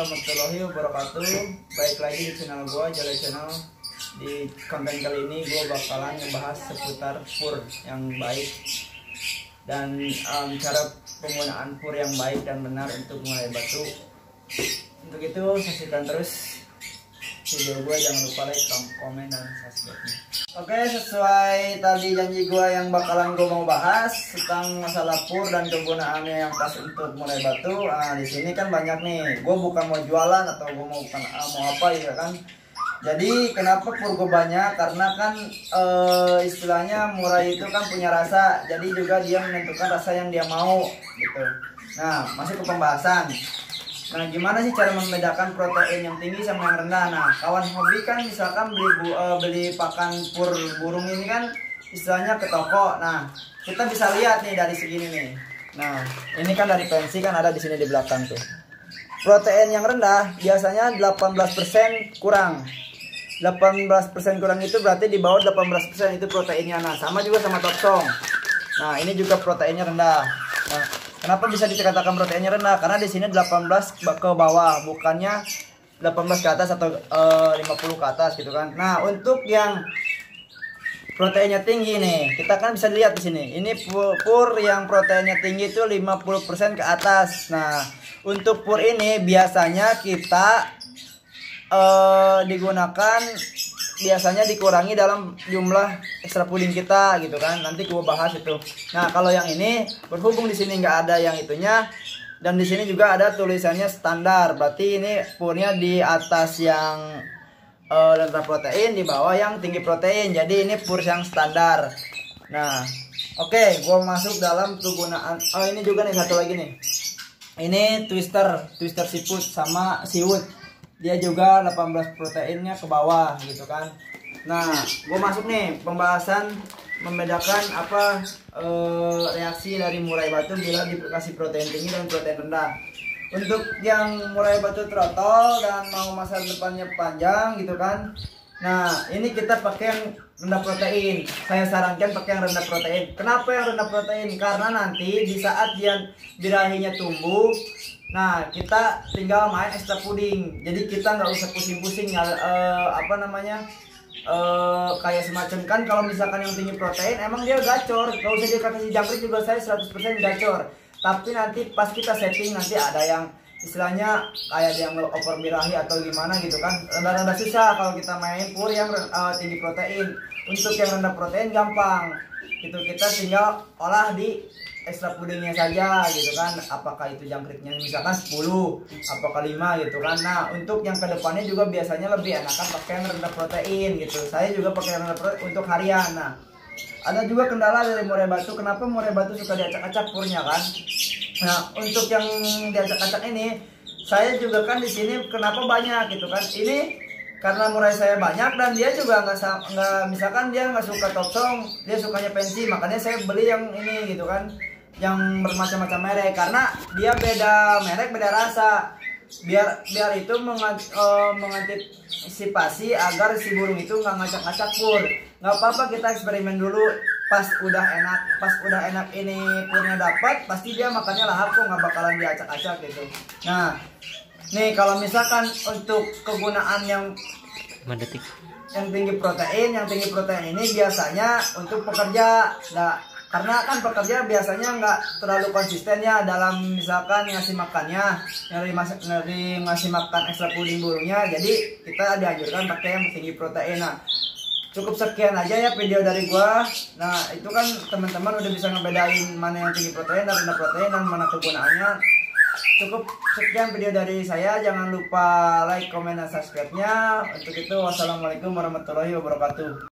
warahmatullahi wabarakatuh. Baik lagi di channel gue, Jale Channel. Di konten kali ini gue bakalan ngebahas seputar pur yang baik dan cara penggunaan pur yang baik dan benar untuk mengurai batu. Untuk itu saksikan terus video gue, jangan lupa like, komen, dan subscribe-nya. Oke, sesuai tadi janji gue yang bakalan gue mau bahas tentang masalah pur dan kegunaannya yang pas untuk mulai batu. Di sini kan banyak nih. Gue bukan mau jualan atau gue mau apa ya kan. Jadi kenapa pur gue banyak? Karena kan istilahnya murai itu kan punya rasa. Jadi juga dia menentukan rasa yang dia mau gitu. Nah, masuk ke pembahasan. Nah, gimana sih cara membedakan protein yang tinggi sama yang rendah? Nah, kawan hobi kan misalkan beli pakan pur burung ini kan istilahnya ke toko. Nah, kita bisa lihat nih dari segini nih. Nah, ini kan dari pensi kan ada di sini di belakang tuh. Protein yang rendah biasanya 18% kurang. 18% kurang itu berarti di bawah 18% itu proteinnya. Nah, sama juga sama toksong. Nah, ini juga proteinnya rendah. Nah, kenapa bisa dikatakan proteinnya rendah? Karena di sini 18 ke bawah, bukannya 18 ke atas atau 50 ke atas gitu kan. Nah, untuk yang proteinnya tinggi nih, kita kan bisa lihat di sini. Ini pur yang proteinnya tinggi itu 50% ke atas. Nah, untuk pur ini biasanya kita digunakan biasanya dikurangi dalam jumlah ekstra puding kita gitu kan. Nanti gue bahas itu. Nah, kalau yang ini berhubung di sini nggak ada yang itunya dan di sini juga ada tulisannya standar. Berarti ini purnya di atas yang rendah protein, di bawah yang tinggi protein. Jadi ini pur yang standar. Nah, oke, gue masuk dalam kegunaan. Oh, ini juga nih satu lagi nih. Ini twister seafood sama seaweed. Dia juga 18 proteinnya ke bawah gitu kan. Nah, gue masuk nih pembahasan membedakan apa reaksi dari murai batu bila dikasih protein tinggi dan protein rendah. Untuk yang murai batu trotol dan mau masa depannya panjang gitu kan. Nah, ini kita pakai yang rendah protein. Saya sarankan pakai yang rendah protein. Kenapa yang rendah protein? Karena nanti di saat dia birahinya tumbuh, nah, kita tinggal main ekstra puding. Jadi kita nggak usah pusing-pusing kayak semacam kan kalau misalkan yang tinggi protein emang dia gacor. Kalau usah dia kasih jangkrik juga saya 100% gacor. Tapi nanti pas kita setting nanti ada yang istilahnya kayak dia over birahi atau gimana gitu kan. Rada-rada susah kalau kita main pur yang tinggi protein. Untuk yang rendah protein gampang. Gitu, kita tinggal olah di ekstra pudingnya saja gitu kan. Apakah itu jangkriknya misalkan 10, apakah 5 gitu kan. Nah, untuk yang kedepannya juga biasanya lebih enakan pakai yang rendah protein gitu. Saya juga pakai yang rendah protein untuk harian. Nah, ada juga kendala dari murai batu. Kenapa murai batu suka diacak-acak purnya kan? Nah, untuk yang diacak-acak ini saya juga kan di sini kenapa banyak gitu kan. Ini karena murai saya banyak dan dia juga nggak misalkan dia nggak suka toksong, dia sukanya pensi, makanya saya beli yang ini gitu kan, yang bermacam-macam merek karena dia beda merek beda rasa, biar itu mengantisipasi agar si burung itu nggak ngacak-ngacak pur. Nggak apa-apa, kita eksperimen dulu. Pas udah enak ini purnya dapat, pasti dia makannya lahap kok, nggak bakalan diacak-acak gitu. Nah, nih kalau misalkan untuk kegunaan yang tinggi protein, ini biasanya untuk pekerja. Nah, karena kan pekerja biasanya nggak terlalu konsisten ya dalam misalkan ngasih makannya, ngasih makan ekstra puding burungnya. Jadi kita dianjurkan pakai yang tinggi protein. Nah, cukup sekian aja ya video dari gua. Nah, itu kan teman-teman udah bisa ngebedain mana yang tinggi protein dan rendah protein dan mana kegunaannya. Cukup sekian video dari saya. Jangan lupa like, komen, dan subscribe-nya. Untuk itu wassalamualaikum warahmatullahi wabarakatuh.